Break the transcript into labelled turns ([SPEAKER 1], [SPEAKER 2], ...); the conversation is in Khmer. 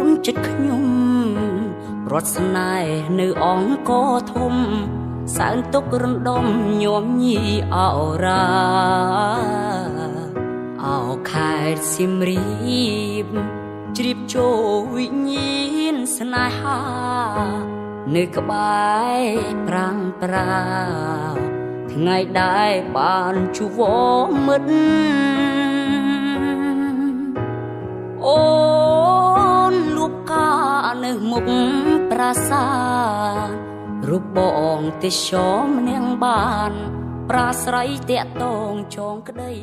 [SPEAKER 1] នចិត្តខ្ញុំរត់ស្នេហ៍នៅអង្គធំសែនទុករំដំញោមញីអោរាអោខេត្តសៀមរាបជ្រាបចូលវិញ្ញាណស្នេហានៅក្បែរប្រាំងប្រាថ្ងៃដែលបានជួបមិត្តអូនលូបកានៅមុខប្រាសាទរូបបងទេសម្នាក់បានប្រាស្រ័យតាក់តងចងក្តី